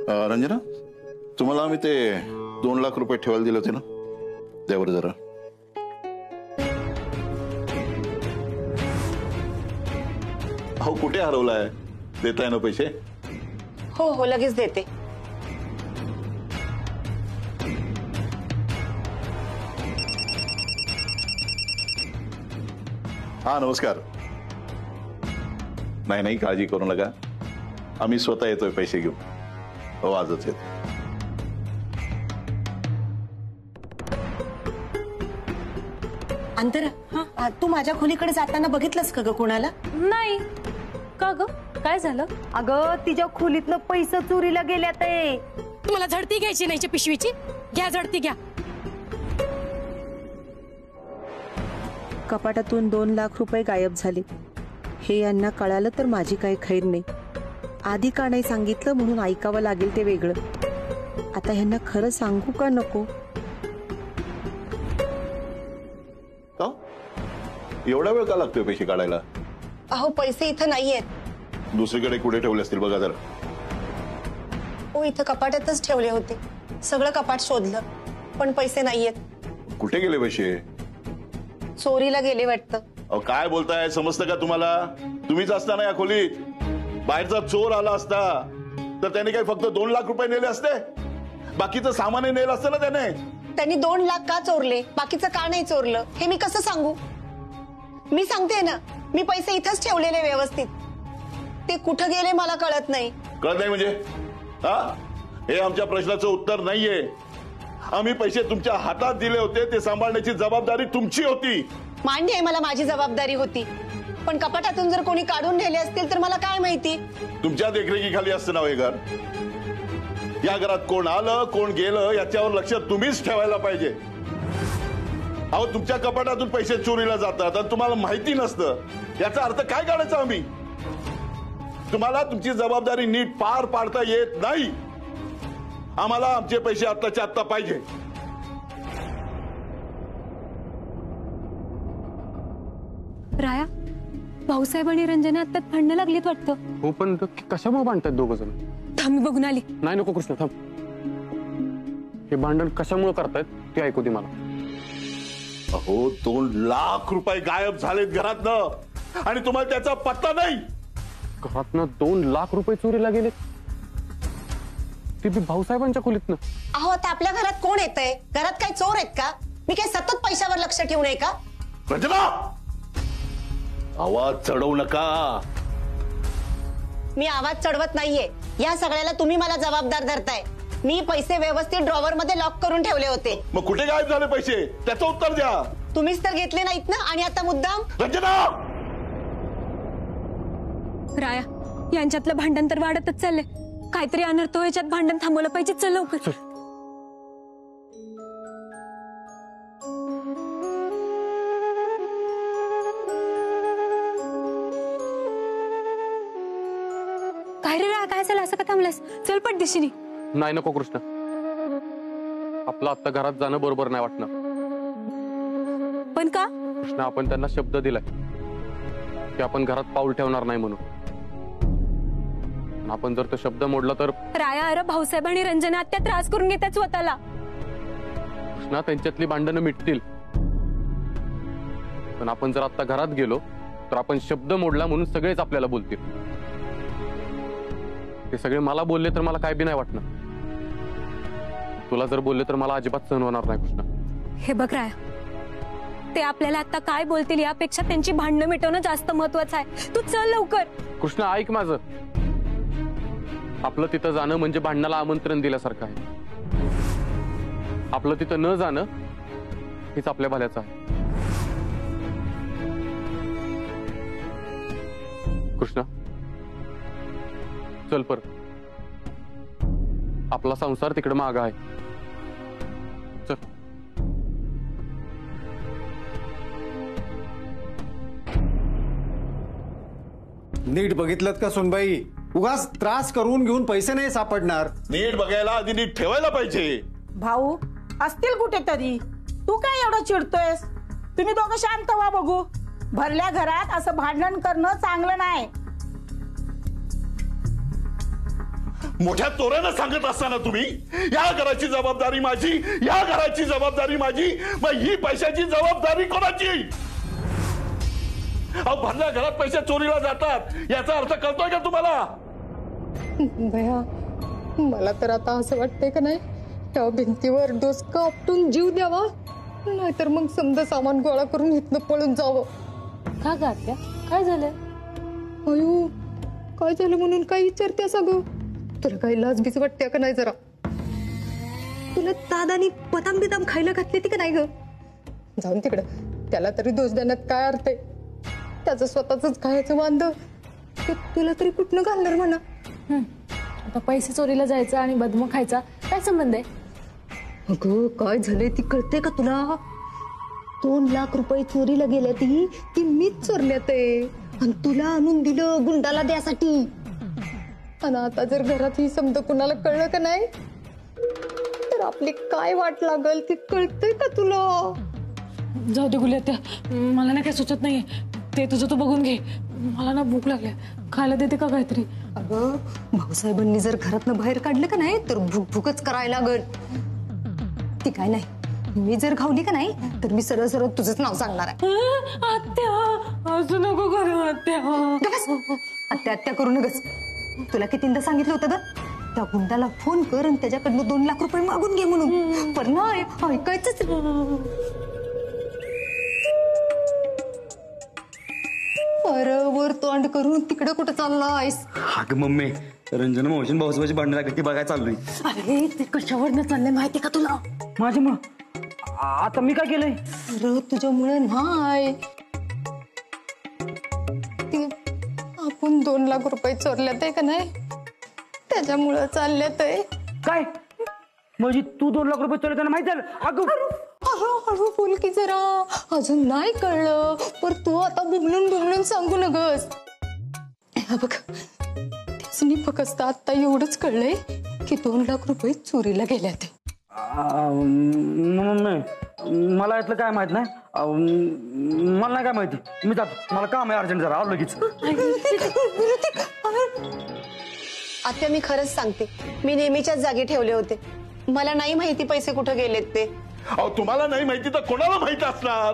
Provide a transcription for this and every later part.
रंजना, तुम्हाला आम्ही ते 2 लाख रुपये ठेवायला दिले होते ना, त्यावर जरा. अहो कुठे हरवलाय? देताय ना पैसे? हो हो लगेच देते. हा नमस्कार. नाही नाही काळजी करू नका, आम्ही स्वतः येतोय पैसे घेऊन. हो आजच येतो. अंतरा, तू माझ्या खोलीकडे जाताना बघितलंस का ग कोणाला? नाही. का ग काय झालं? अगं तिच्या खोलीतलं पैसे चोरीला गेल्यात. तुम्हाला झडती घ्यायची नाही पिशवीची? घ्या झडती घ्या. कपाटातून 2 लाख रुपये गायब झाले. हे यांना कळालं तर माझी काही खैर नाही. आधी का नाही सांगितलं म्हणून ऐकावं लागेल ते वेगळं. आता ह्यांना खरं सांगू का नको? एवढा वेळ का लागतोय पैसे काढायला? अहो पैसे इथं नाहीयेत. दुसरीकडे कुठे ठेवले असतील बघा जरा. हो इथं कपाटातच ठेवले होते. सगळं कपाट शोधलं पण पैसे नाहीयेत. कुठे गेले पैसे? चोरीला गेले वाटतं. अहो काय बोलताय, समजतं का तुम्हाला? तुम्हीच असताना या खोलीत बाहेरचा चोर आला असता तर त्याने काही फक्त 2 लाख रुपये नेले असते? बाकीचं सामानही नेलं असतं ना त्याने. त्यांनी 2 लाख का चोरले, बाकीचं का नाही चोरलं हे मी कसं सांगू? मी सांगते ना, मी पैसे इथंच ठेवलेले व्यवस्थित. ते कुठं गेले मला कळत नाही. कळत नाही म्हणजे? हा हे आमच्या प्रश्नाचं उत्तर नाहीये. आम्ही पैसे तुमच्या हातात दिले होते, ते सांभाळण्याची जबाबदारी तुमची होती. मान्य आहे मला, माझी जबाबदारी होती. पण कपाटातून जर कोणी काढून नेले असतील तर मला काय माहिती? तुमच्या देखरेखीखाली असतं ना हे घर. या घरात कोण आलं कोण गेलं याच्यावर लक्ष तुम्हीच ठेवायला पाहिजे. अहो तुमच्या कपाटातून पैसे चोरीला जातात आणि तुम्हाला माहिती नसतं, याचा अर्थ काय काढायचा आम्ही? तुम्हाला तुमची जबाबदारी नीट पार पाडता येत नाही. आम्हाला आमचे पैसे आत्ताच्या आत्ता पाहिजे. राया, भाऊसाहेब आणि रंजना आत्ता भांडणं लागलीत वाटतं. हो पण कशामुळे भांडतात दोघ जण? थांब बघून आली. नाही नको कृष्ण थांब. हे भांडण कशामुळे करतायत ते ऐकू दे मला. अहो 2 लाख रुपये गायब झालेत घरातनं आणि तुम्हाला त्याचा पत्ता नाही. घरातनं 2 लाख रुपये चोरीला गेले, ती बी भाऊसाहेबांच्या खोलीतनं. अहो आता आपल्या घरात कोण येतंय? घरात काय चोर आहेत का? मी काय सतत पैशावर लक्ष ठेवू नये का? रंजना, आवाज चढवू नका. मी आवाज चढवत नाहीये. या सगळ्याला तुम्ही मला जबाबदार धरताय. मी पैसे व्यवस्थित ड्रॉवर मध्ये लॉक करून ठेवले होते. मग कुठे गायब झाले पैसे त्याचं उत्तर द्या. तुम्हीच तर घेतले नाहीत ना, आणि आता मुद्दाम. रंजना, राया, यांच्यातलं भांडण तर वाढतच चाललंय. काहीतरी अनर्थ व्हायच्यात, भांडण थांबवलं पाहिजे. चल लवकर. काय रे राया, काय झालं? असं का थांबलास? चल पट दिशेने. नाही नको कृष्ण, आपलं आता घरात जाणं बरोबर नाही वाटणार. पण का? कृष्ण, आपण त्यांना शब्द दिलाय की आपण घरात पाऊल ठेवणार नाही म्हणून. आपण जर तो शब्द मोडला तर? राया, अरे भाऊसाहेब आणि रंजना आत्या त्रास करून घेतात स्वतःला. कृष्णा, त्यांच्यातली भांडणं मिटतील, पण आपण जर आता घरात गेलो तर आपण शब्द मोडला म्हणून सगळेच आपल्याला बोलतील. ते सगळे मला बोलले तर मला काय बी नाही वाटणार. तुला जर बोलले तर मला अजिबात सहन होणार नाही कृष्णा. हे बघ राया, ते आपल्याला आता काय बोलतील यापेक्षा त्यांची भांडणं मिटवणं जास्त महत्वाचं आहे. तू चल लवकर. कृष्णा ऐक माझं. आपलं तिथं जाणं म्हणजे भांडणाला आमंत्रण दिल्यासारखं आहे. आपलं तिथं न जाणं हेच आपल्या भल्याचं आहे. कृष्णा चल पर. आपला संसार तिकडे मागा आहे. चल. नीट बघितलं का सुनबाई? उगाच त्रास करून घेऊन पैसे नाही सापडणार. नीट बघायला आधी नीट ठेवायला पाहिजे. भाऊ असतील कुठेतरी. तू काय एवढं चिडतोयस? तुम्ही दोघं शांत व्हा बघू. भरल्या घरात असं भांडण करणं चांगलं नाही. मोठ्या तोऱ्यानं सांगत असताना तुम्ही या घराची जबाबदारी माझी, या घराची जबाबदारी माझी, मग ही पैशाची जबाबदारी कोणाची? अहो, भरल्या घरात पैसे चोरीला जातात याचा अर्थ कळतोय का तुम्हाला? भया मला तर आता असं वाटतंय का नाही त्या भिंतीवर डोसकं आपटून जीव द्यावा, नाहीतर मग समजा सामान गोळा करून इथनं पळून जावं. का ग आत्या, काय झालं? अयो काय झालं म्हणून काय विचारते सगळं? तुला काही लाज बीज वाटते का नाही? जरा तुला दादानी बदाम बिदाम खायला घातले ती का नाही ग? जाऊन तिकडं, त्याला तरी दोष देण्यात काय अर्थ आहे? त्याचं स्वतःच खायचं वांद ते तुला तरी कुठनं घालणार म्हणा. आता पैसे चोरीला जायचं आणि बदम खायचा काय संबंध आहे? अगं काय झालंय ती कळते का तुला? 2 लाख रुपये चोरीला गेल्या ती मीच चोरल्या ते, आणि तुला आणून दिलं गुंडाला द्यासाठी. आणि आता जर घरात ही समजा कुणाला कळलं का नाही तर आपली काय वाट लागल ती कळतंय का तुला? जाऊ दे गुल्या, त्या मला ना काय सुचत नाहीये, ते तुझं तू बघून घे. मला ना भूक लागली, खायला देते का काहीतरी? अगं भाऊसाहेबांनी जर घरातनं बाहेर काढलं का नाही तर भूक भूकच करायला लागल. ती काय नाही, मी जर घावली का नाही तर मी सरळ सरळ तुझंच नाव सांगणार आहे. आत्या असं नको करू आत्या. आत्या आत्या करू नगस. तुला कितींदा सांगितलं होतं ग त्या गुंडाला फोन कर आणि त्याच्याकडनं 2 लाख रुपये मागून घे म्हणून, पण नाही ऐकायचंच. अरे वर तोंड करून तिकडे कुठं चाललायस? अगं मम्मी, रंजना मावशीन भाऊसाहेबाची भांडण लागली ती बघायला चाललोय. अरे ते कशावरनं चाललंय माहिती का तुला? माझ्यामुळं आता मी काय केलंय? अरे तुझ्यामुळे नाही, ती आपण 2 लाख रुपये चोरल्यात आहे का नाही त्याच्यामुळं चालल्यात आहे. काय म्हणजे तू 2 लाख रुपये चोरले माहिती झालं? अगं हळू बोल की जरा, अजून नाही कळलं पर तू आता बुमलून सांगू नगस. बघ त्यासनी फक्त आता एवढंच कळलंय की 2 लाख रुपये चोरीला गेल्यात. मला यातलं काय माहित नाही, मला नाही काय माहिती. मी जातो, मला काम आहे अर्जंट, जरा आलो लगेच. आत्या मी खरंच सांगते, मी नेहमीच्याच जागी ठेवले होते. मला नाही माहिती पैसे कुठे गेलेत ते. अहो, तुम्हाला नाही माहिती तर कोणाला माहित असणार?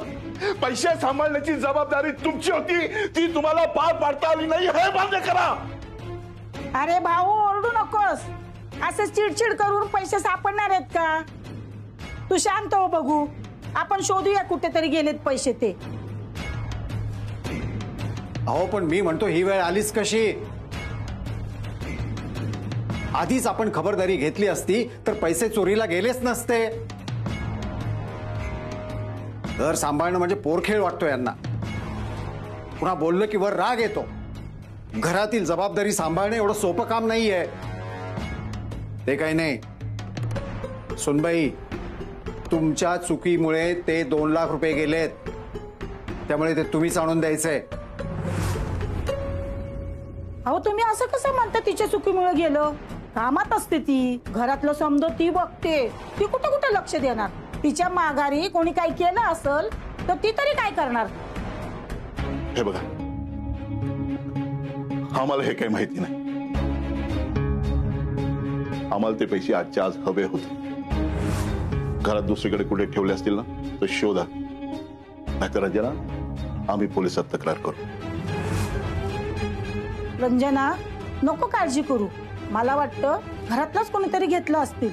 पैसे सांभाळण्याची जबाबदारी तुमची होती, ती तुम्हाला पार पाडता आली नाही हे मान्य करा. अरे भाऊ ओरडू नकोस, असं चिडचिड करून पैसे सापडणार आहेत का? तू शांत हो, बघू आपण शोधूया कुठेतरी गेलेत पैसे ते. अहो पण मी म्हणतो ही वेळ आलीच कशी? आधीच आपण खबरदारी घेतली असती तर पैसे चोरीला गेलेच नसते. घर सांभाळणं म्हणजे पोरखेळ वाटतो यांना. पुन्हा बोललं की वर राग येतो. घरातील जबाबदारी सांभाळणं एवढं सोपं काम नाहीये. ते काही नाही सुनबाई, तुमच्या चुकीमुळे ते 2 लाख रुपये गेलेत, त्यामुळे ते तुम्हीच आणून द्यायचंय. अहो तुम्ही असं कसं म्हणता तिच्या चुकीमुळे गेलं? कामात असते ती, घरातलं समज ती बघते, ती कुठं कुठं लक्ष देणार? तिच्या माघारी कोणी काही केलं असेल तर ती तरी काय करणार? हे बघा, आम्हाला हे काही माहिती नाही. आम्हाला ते पैसे आजच्या आज हवे होते. घरात दुसरीकडे कुठे ठेवले असतील ना तर शोधा, नाहीतर रंजना आम्ही पोलिसात तक्रार करू. रंजना नको काळजी करू, मला वाटतं घरातलंच कोणीतरी घेतलं असतील,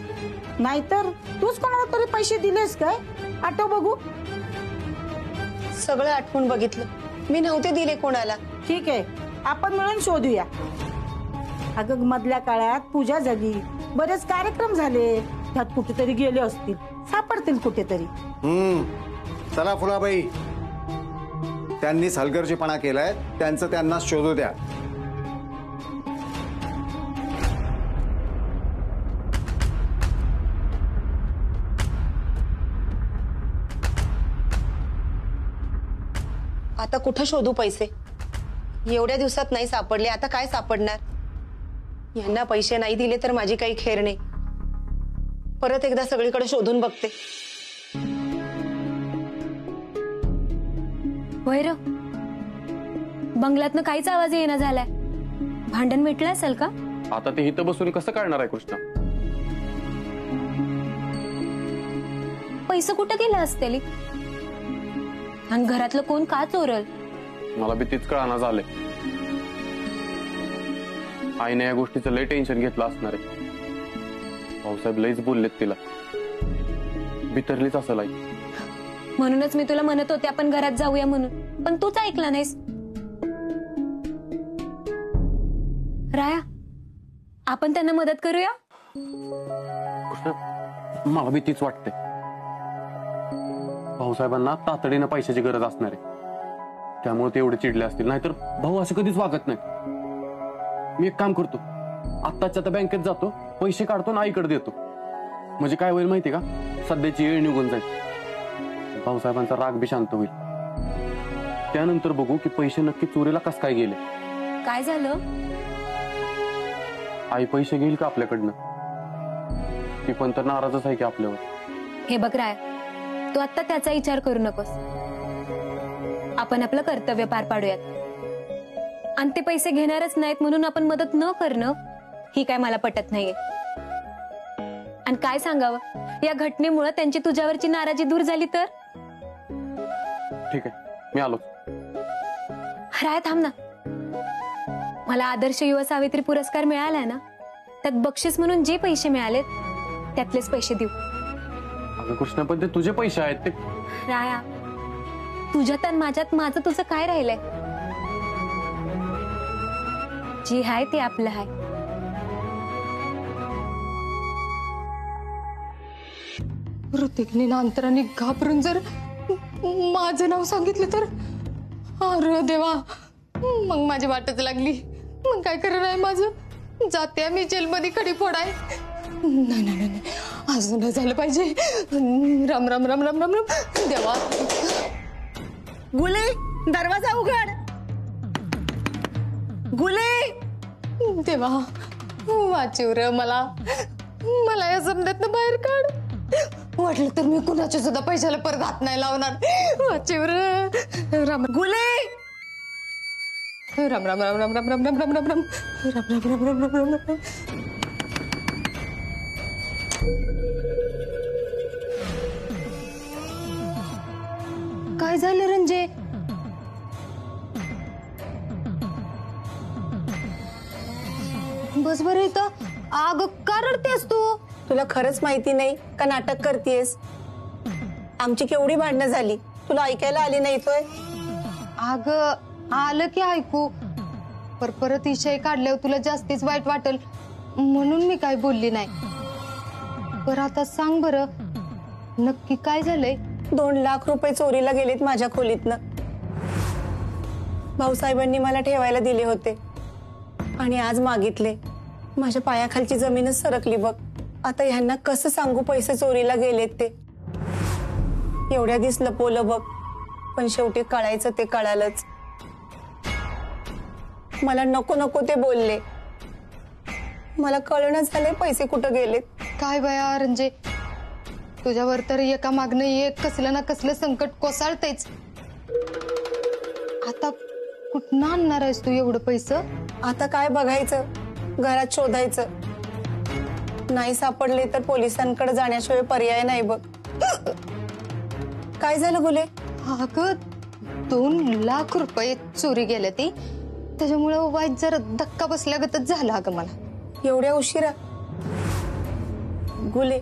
नाहीतर तूच कोणाला तरी पैसे दिलेस काय? आठव बघू. सगळं आठवून बघितलं, मी नव्हते दिले कोणाला. ठीक आहे, आपण मिळून शोधूया. अगं मधल्या काळात पूजा झाली, बरेच कार्यक्रम झाले, त्यात कुठेतरी गेले असतील, सापडतील कुठेतरी. चला फुलाबाई, त्यांनीच हलगर्जीपणा केलाय, त्यांचं त्यांनाच शोधू द्या. आता कुठं शोधू पैसे? एवढ्या दिवसात नाही सापडले, आता काय सापडणार? यांना पैसे नाही दिले तर माझी काही खेर नाही. परत एकदा सगळीकडे शोधून बघते. वैरव, बंगल्यातनं काहीच आवाज येईना झालाय. भांडण मिटलं असेल का? आता ते इथं बसून कसं काढणार आहे कृष्णा? पैसे कुठं गेले असतील आणि घरातलं कोण का चोरल? मला बी तीच कळाना झालंय. आईने या गोष्टीचं लय टेन्शन घेतलं असणार आहे. भाऊसाहेब लयच बोललेत तिला, बितरलीच असेल आई. म्हणूनच मी तुला म्हणत होते आपण घरात जाऊया म्हणून, पण तूच ऐकला नाहीस. राया, आपण त्यांना मदत करूया. कृष्णा, मला बी तीच वाटते. भाऊसाहेबांना तातडीनं पैशाची गरज असणार आहे, त्यामुळे ते एवढे चिडले असतील. नाहीतर भाऊ असं कधीच वागत नाही. मी एक काम करतो, आत्ताच्या आता बँकेत जातो, पैसे काढतो आणि आईकडे देतो. म्हणजे काय होईल माहिती का, सध्याची वेळ निघून जाईल, भाऊसाहेबांचा राग बी शांत होईल. त्यानंतर बघू की पैसे नक्की चोरीला कस काय गेले. काय झालं? आई पैसे घेईल का आपल्याकडनं? ती पण तर नाराजच आहे की आपल्यावर. हे बघ राय, तू आता त्याचा विचार करू नकोस. आपण आपलं कर्तव्य पार पाडूयात. आणि ते पैसे घेणारच नाहीत म्हणून आपण मदत न करणं ही काय मला पटत नाहीये. आणि काय सांगावं, या घटनेमुळे त्यांची तुझ्यावरची नाराजी दूर झाली तर? ठीक आहे, मी आलो. राय थांब ना. मला आदर्श युवा सावित्री पुरस्कार मिळालाय ना, त्यात बक्षीस म्हणून जे पैसे मिळाले त्यातलेच पैसे देऊ. अगं कृष्णा, पण ते तुझे पैसे आहेत ते. राया, तुझ्यात आणि माझ्यात माझं तुझं काय राहिलंय? जी हाय ते आपलं हाय. ऋतिकने नांतराने घाबरून जर माझं नाव सांगितलं तर, अरे देवा, मग माझी वाटच लागली. मग काय करणार आहे माझं? जाते मी जेलमध्ये खडी फोडाय. नाही नाही नाही, असं नाही झालं पाहिजे. राम राम राम राम राम राम देवा. गुले, दरवाजा उघड. गुले, देवा वाचीव रे मला. मला या समजात बाहेर काढ. वाटलं तर मी कुणाच्या सुद्धा पैशाला परत हात नाही लावणार. वाचीव रे. राम गुले, राम राम राम राम राम राम राम राम राम राम राम राम राम राम राम राम. काय झालं रंजे? बस बरं इथं. आग का रडतेस तू? तुला खरंच माहिती नाही का नाटक करतेस? आमची केवढी भांडणं झाली, तुला ऐकायला आली नाही तोय? आग आलं की ऐकू, पर परत विषय काढल्यावर तुला जास्तीच वाईट वाटेल म्हणून मी काय बोलली नाही. बरं आता सांग बरं, नक्की काय झालंय? 2 लाख रुपये चोरीला गेलेत माझ्या खोलीतनं. भाऊसाहेबांनी मला ठेवायला दिले होते आणि आज मागितले. माझ्या पायाखालची जमीनच सरकली बघ. आता ह्यांना कसं सांगू पैसे चोरीला गेलेत ते? एवढ्या दिवस लपवलं बघ, पण शेवटी कळायचं ते कळालंच. मला नको नको ते बोलले. मला कळणं झालंय पैसे कुठं गेलेत. काय बया रंजे, तुझ्यावर तर एका मागणं एक कसलं ना कसलं संकट कोसळतेच. आता कुठं आणणार आहेस तू एवढं पैसे? आता काय बघायचं, घरात शोधायचं. नाही सापडले तर पोलिसांकडे जाण्याशिवाय पर्याय नाही बघ. काय झालं गुले? अगं 2 लाख रुपये चोरी गेले ती, त्याच्यामुळे वाईट जरा धक्का बसल्यागतच झाला अगं मला. एवढ्या उशिरा? गुले,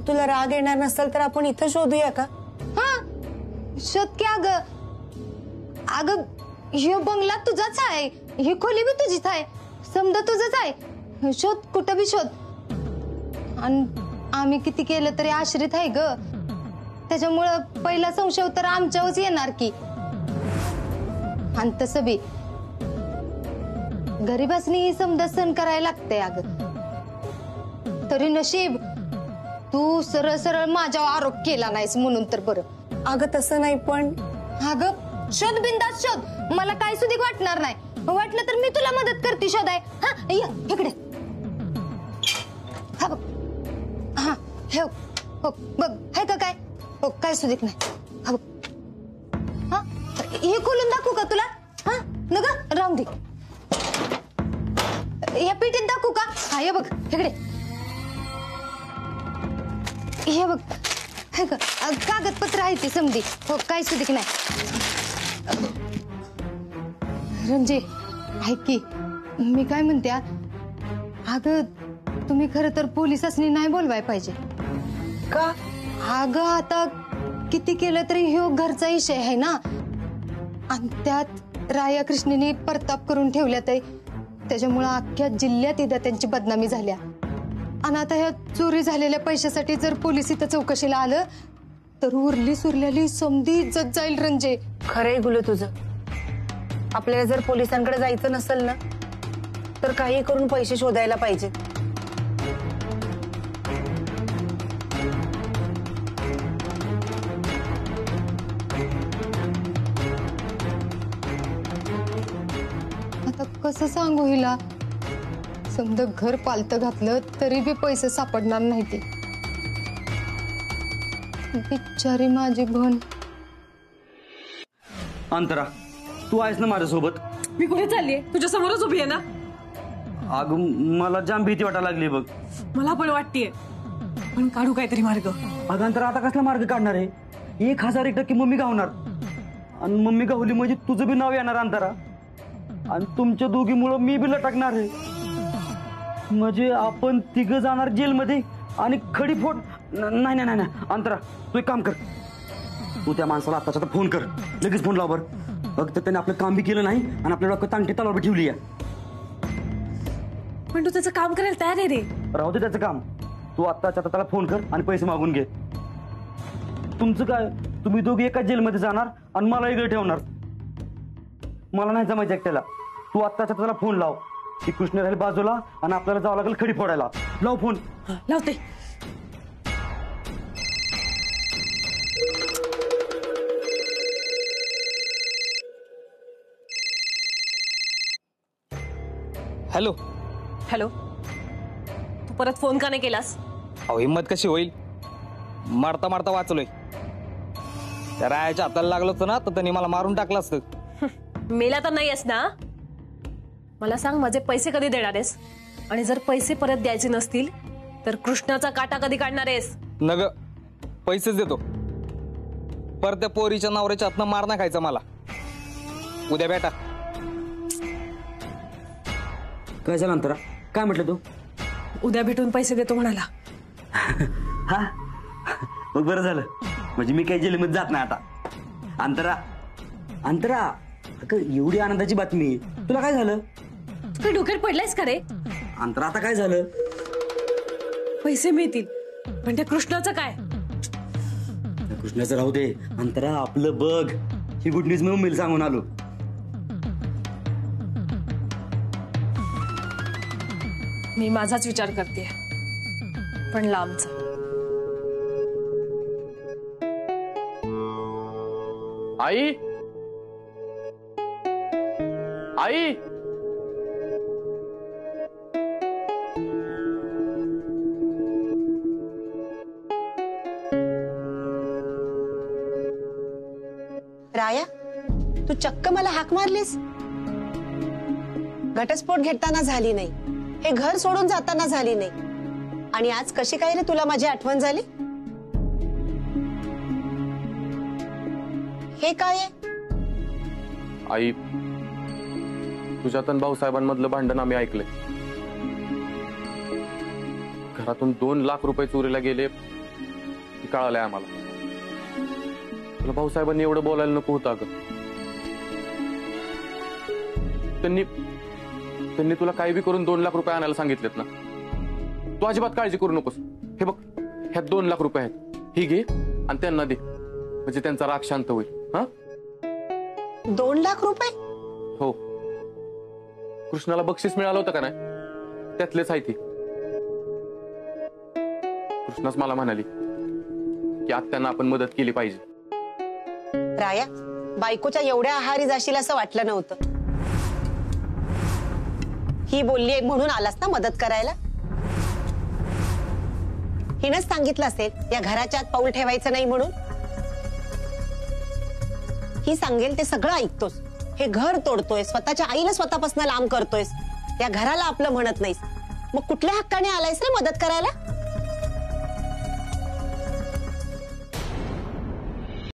तुला राग येणार नसेल तर आपण इथं शोधूया का? हा शोध की अगं. अगं हे बंगला तुझाच आहे, ही खोली बी तुझीच आहे, समजा तुझंच आहे. शोध, कुठं बी शोध. आणि आम्ही किती केलं तरी आश्रित आहे ग, त्याच्यामुळं पहिला संशय तर आमच्यावरच येणार की. आणि तसं बी गरीबासनी ही समजा सण करायला लागते अगं. तरी नशीब तू सरळ सरळ माझ्यावर आरोप केला नाहीस म्हणून तर बरं. अगं तसं नाही, पण अगं शोध, बिंदास शोध, मला काय सुधी वाटणार नाही. वाटलं तर मी तुला मदत करते शोधाय. हा ये इकडे. हा बघ, हा हे हो बघ, आहे का काय? हो काय सुधीक नाही. हा बघ, हा हे खोलून दाखवू का तुला? हा नग राहून दे. या पेटीत दाखवू का? हा हे बघ इकडे, हे बघ हे का कागदपत्र आहे ते समधी. हो काय सुधिक नाही. रंजे ऐक की, मी काय म्हणत्या, अगं तुम्ही खरं तर पोलिसांनी नाही बोलवाय पाहिजे का? अगं आता किती केलं तरी ह्यो घरचा विषय आहे ना, आणि त्यात राया कृष्णेने परताप करून ठेवल्यात आहे. त्याच्यामुळं अख्ख्या जिल्ह्यात एकदा त्यांची बदनामी झाल्या. आणि आता ह्या चोरी झालेल्या पैशासाठी जर पोलीस इथं चौकशीला आलं तर उरली सुरलेली समधी इज्जत जाईल. रंजे खरंय गुलू तुझं. आपल्याला जर पोलिसांकडे जायचं नसेल ना तर काही करून पैसे शोधायला पाहिजे. आता कसं सांगू हिला, समजा घर पालतं घातलं तरी बी पैसे सापडणार नाही ते. बिचारी माझी बहीण. अंतरा तू आहेस ना माझ्यासोबत? मी कुठे चाललीये? तुझ्या समोरच उभी आहे ना. अगं मला जाम भीती वाटायला लागली बघ. मला पण वाटतेय, पण काढू काहीतरी मार्ग. अगं अंतरा आता कसला मार्ग काढणार आहे? 1001% मम्मी गावणार, आणि मम्मी गावली म्हणजे तुझं बी नाव येणार अंतरा, आणि तुमच्या दोघीमुळं मी बी लटकणार आहे. म्हणजे आपण तिघ जाणार जेलमध्ये आणि खडी फोड. नाही नाही नाही अंतरा, तू एक काम कर, तू त्या माणसाला आताच्या आता फोन कर, लगेच फोन लाव बरं. फक्त त्याने आपलं काम बी केलं नाही आणि आपल्या डोक्यात तांगठी तलवार बी ठेवली आहे. पण तू त्याचं काम करायला तयार आहे रे. राहू दे त्याचं काम, तू आत्ताच्या आता त्याला फोन कर आणि पैसे मागून घे. तुमचं काय, तुम्ही दोघे एकाच जेलमध्ये जाणार आणि मला इकडे ठेवणार. मला नाही जमायचं एकट्याला. तू आत्ताच्या त्याला फोन लाव, ती कृष्ण राहील बाजूला आणि आपल्याला जावं लागेल खडी फोडायला. लाव फोन. लावते. हॅलो. हॅलो, तू परत फोन का नाही केलास? अहो हिंमत कशी होईल, मारता मारता वाचलोय. त्या रायाच्या हाताला लागलं होतं ना तर त्यांनी मला मारून टाकलं असतं. मेला तर नाहीयेस ना? मला सांग, माझे पैसे कधी देणार आहेस? आणि जर पैसे परत द्यायचे नसतील तर कृष्णाचा काटा कधी काढणार आहेस? नग पैसेच देतो, पर त्या पोरीच्या नवऱ्याच्या हातनं मार ना खायचा मला. उद्या भेटा. काय झालं अंतरा, काय म्हटलं तू? उद्या भेटून पैसे देतो म्हणाला. हा मग बरं झालं, म्हणजे मी काही जेलमध्ये जात नाही आता. अंतरा अंतरा, अगं एवढी आनंदाची बातमी, तुला काय झालं? तू डोक्यात पडलायस का रे? अंतरा आता काय झालं? पैसे मिळतील, पण त्या कृष्णाचं काय? कृष्णाचं राहू दे अंतरा, आपलं बघ. ही गुड न्यूज मी मम्मीला सांगून आलो. मी माझाच विचार करते, पण लांबचा. आई आई, राया, तू चक्क मला हाक मारलीस. घटस्फोट घेताना झाली नाही, हे घर सोडून जाताना झाली नाही, आणि आज कशी काय रे तुला माझी आठवण झाली? हे काय आहे? आई, तुझ्यात आणि भाऊसाहेबांमधलं भांडण आम्ही ऐकलंय. घरातून 2 लाख रुपये चोरीला गेले हे कळालंय आम्हाला. तुला भाऊसाहेबांनी एवढं बोलायला नको होतं अगं. त्यांनी तुला काही बी करून 2 लाख रुपये आणायला सांगितलेत ना. तू अजिबात काळजी करू नकोस. हे बघ, ह्यात 2 लाख रुपये आहेत, ही घे आणि त्यांना दे, म्हणजे त्यांचा राग शांत होईल. हा, 2 लाख रुपये? हो, कृष्णाला बक्षीस मिळालं होतं का नाही, त्यातलेच आहे ती. कृष्णाच मला म्हणाली की आत्यांना आपण मदत केली पाहिजे. राया, बायकोच्या एवढ्या आहारी जाशील असं वाटलं नव्हतं. ही बोलली म्हणून आलास ना मदत करायला? हिनच सांगितलं असेल या घराच्या आत पाऊल ठेवायचं नाही म्हणून. ही सांगेल ते सगळं ऐकतोस. हे घर तोडतोय, स्वतःच्या आईला स्वतःपासून लांब करतोयस. त्या घराला आपलं म्हणत नाहीस, मग कुठल्या हक्काने आलायस रे मदत करायला?